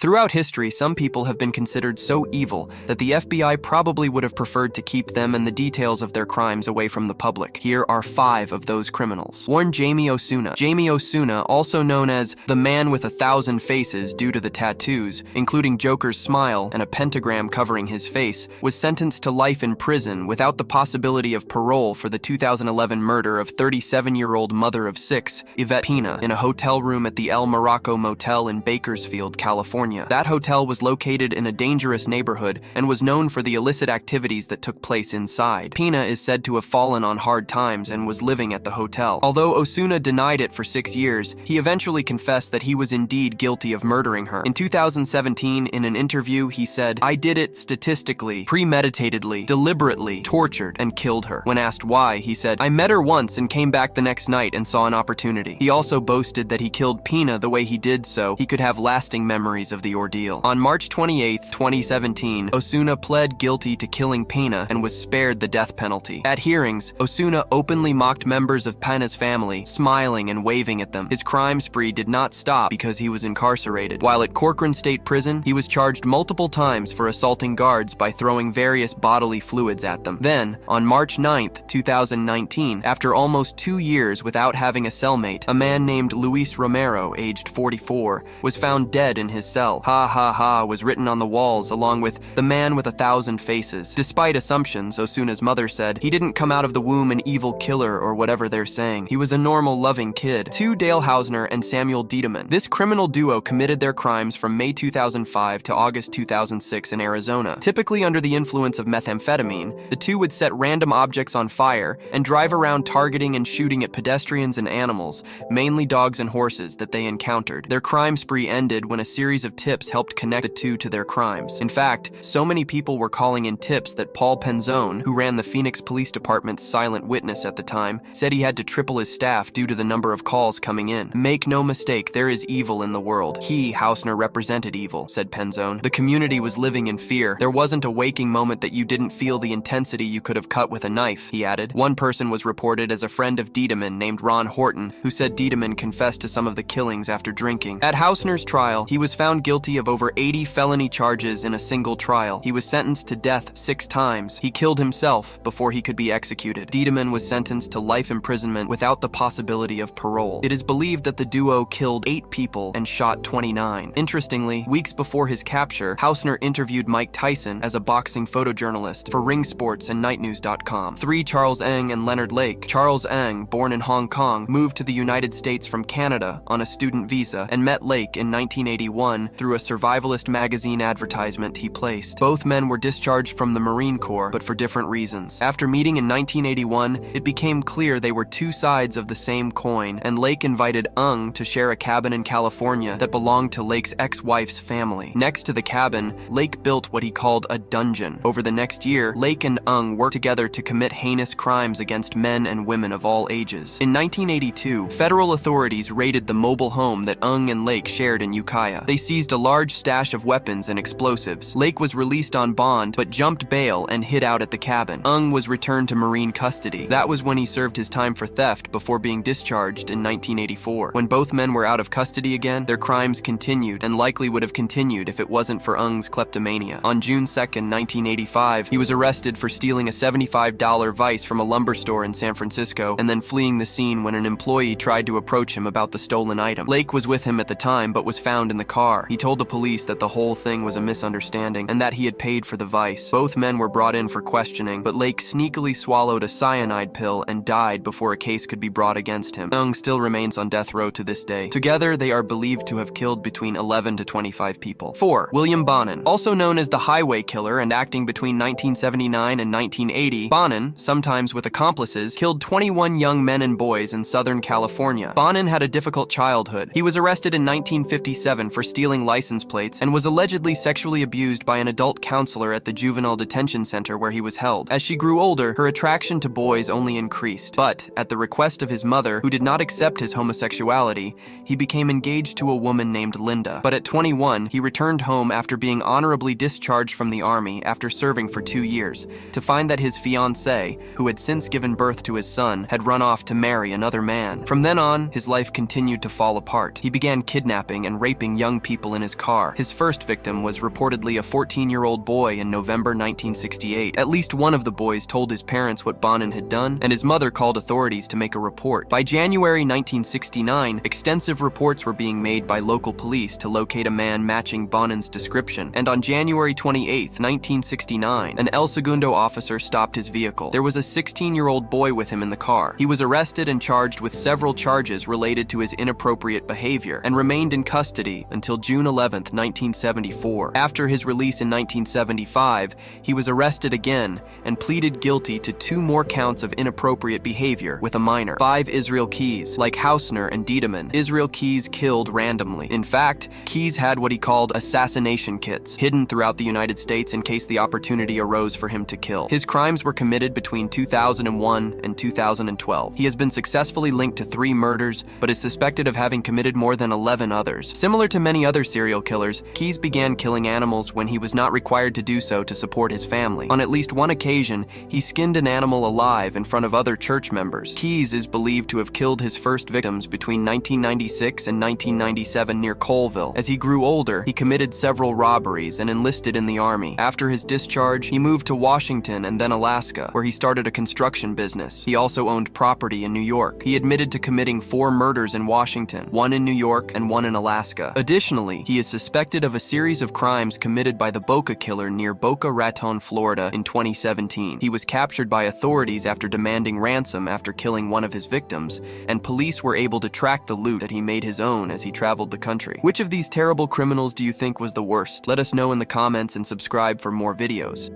Throughout history, some people have been considered so evil that the FBI probably would have preferred to keep them and the details of their crimes away from the public. Here are 5 of those criminals. 1. Jamie Osuna. Jamie Osuna, also known as the man with 1,000 faces due to the tattoos, including Joker's smile and a pentagram covering his face, was sentenced to life in prison without the possibility of parole for the 2011 murder of 37-year-old mother of 6, Yvette Pina, in a hotel room at the El Morocco Motel in Bakersfield, California. That hotel was located in a dangerous neighborhood and was known for the illicit activities that took place inside. Pina is said to have fallen on hard times and was living at the hotel. Although Osuna denied it for 6 years, he eventually confessed that he was indeed guilty of murdering her. In 2017, in an interview, he said, "I did it statistically, premeditatedly, deliberately, tortured, and killed her." When asked why, he said, "I met her once and came back the next night and saw an opportunity." He also boasted that he killed Pina the way he did so he could have lasting memories of the ordeal. On March 28, 2017, Osuna pled guilty to killing Pina and was spared the death penalty. At hearings, Osuna openly mocked members of Pina's family, smiling and waving at them. His crime spree did not stop because he was incarcerated. While at Corcoran State Prison, he was charged multiple times for assaulting guards by throwing various bodily fluids at them. Then, on March 9, 2019, after almost 2 years without having a cellmate, a man named Luis Romero, aged 44, was found dead in his cell. "Ha ha ha" was written on the walls along with "the man with 1,000 faces." Despite assumptions, Osuna's mother said, "He didn't come out of the womb an evil killer or whatever they're saying. He was a normal, loving kid." 2. Dale Hausner and Samuel Diedemann. This criminal duo committed their crimes from May 2005 to August 2006 in Arizona. Typically under the influence of methamphetamine, the two would set random objects on fire and drive around targeting and shooting at pedestrians and animals, mainly dogs and horses, that they encountered. Their crime spree ended when a series of tips helped connect the two to their crimes. In fact, so many people were calling in tips that Paul Penzone, who ran the Phoenix Police Department's silent witness at the time, said he had to triple his staff due to the number of calls coming in. "Make no mistake, there is evil in the world. He, Hausner, represented evil," said Penzone. "The community was living in fear. There wasn't a waking moment that you didn't feel the intensity you could have cut with a knife," he added. One person was reported as a friend of Diedemann named Ron Horton, who said Diedemann confessed to some of the killings after drinking. At Hausner's trial, he was found guilty of over 80 felony charges in a single trial. He was sentenced to death 6 times. He killed himself before he could be executed. Diedemann was sentenced to life imprisonment without the possibility of parole. It is believed that the duo killed 8 people and shot 29. Interestingly, weeks before his capture, Hausner interviewed Mike Tyson as a boxing photojournalist for Ring Sports and NightNews.com. 3. Charles Ng and Leonard Lake. Charles Ng, born in Hong Kong, moved to the United States from Canada on a student visa and met Lake in 1981 through a survivalist magazine advertisement he placed. Both men were discharged from the Marine Corps, but for different reasons. After meeting in 1981, it became clear they were 2 sides of the same coin, and Lake invited Ng to share a cabin in California that belonged to Lake's ex-wife's family. Next to the cabin, Lake built what he called a dungeon. Over the next year, Lake and Ng worked together to commit heinous crimes against men and women of all ages. In 1982, federal authorities raided the mobile home that Ng and Lake shared in Ukiah. They seized a large stash of weapons and explosives. Lake was released on bond, but jumped bail and hid out at the cabin. Ng was returned to Marine custody. That was when he served his time for theft before being discharged in 1984. When both men were out of custody again, their crimes continued and likely would have continued if it wasn't for Ng's kleptomania. On June 2, 1985, he was arrested for stealing a $75 vise from a lumber store in San Francisco and then fleeing the scene when an employee tried to approach him about the stolen item. Lake was with him at the time but was found in the car. He told the police that the whole thing was a misunderstanding and that he had paid for the vice. Both men were brought in for questioning, but Lake sneakily swallowed a cyanide pill and died before a case could be brought against him. Ng still remains on death row to this day. Together, they are believed to have killed between 11 to 25 people. 4. William Bonin. Also known as the Highway Killer and acting between 1979 and 1980, Bonin, sometimes with accomplices, killed 21 young men and boys in Southern California. Bonin had a difficult childhood. He was arrested in 1957 for stealing license plates and was allegedly sexually abused by an adult counselor at the juvenile detention center where he was held. As she grew older, her attraction to boys only increased. But, at the request of his mother, who did not accept his homosexuality, he became engaged to a woman named Linda. But at 21, he returned home after being honorably discharged from the army after serving for 2 years, to find that his fiancée, who had since given birth to his son, had run off to marry another man. From then on, his life continued to fall apart. He began kidnapping and raping young people people in his car. His first victim was reportedly a 14-year-old boy in November 1968. At least one of the boys told his parents what Bonin had done, and his mother called authorities to make a report. By January 1969, extensive reports were being made by local police to locate a man matching Bonin's description, and on January 28, 1969, an El Segundo officer stopped his vehicle. There was a 16-year-old boy with him in the car. He was arrested and charged with several charges related to his inappropriate behavior and remained in custody until June 11, 1974. After his release in 1975, he was arrested again and pleaded guilty to 2 more counts of inappropriate behavior with a minor. 5 Israel Keyes. Like Hausner and Diedemann, Israel Keyes killed randomly. In fact, Keyes had what he called assassination kits, hidden throughout the United States in case the opportunity arose for him to kill. His crimes were committed between 2001 and 2012. He has been successfully linked to 3 murders, but is suspected of having committed more than 11 others. Similar to many other serial killers, Keyes began killing animals when he was not required to do so to support his family. On at least one occasion, he skinned an animal alive in front of other church members. Keyes is believed to have killed his first victims between 1996 and 1997 near Colville. As he grew older, he committed several robberies and enlisted in the army. After his discharge, he moved to Washington and then Alaska, where he started a construction business. He also owned property in New York. He admitted to committing 4 murders in Washington, 1 in New York and 1 in Alaska. Additionally, he is suspected of a series of crimes committed by the Boca killer near Boca Raton, Florida in 2017. He was captured by authorities after demanding ransom after killing one of his victims, and police were able to track the loot that he made his own as he traveled the country. Which of these terrible criminals do you think was the worst? Let us know in the comments and subscribe for more videos.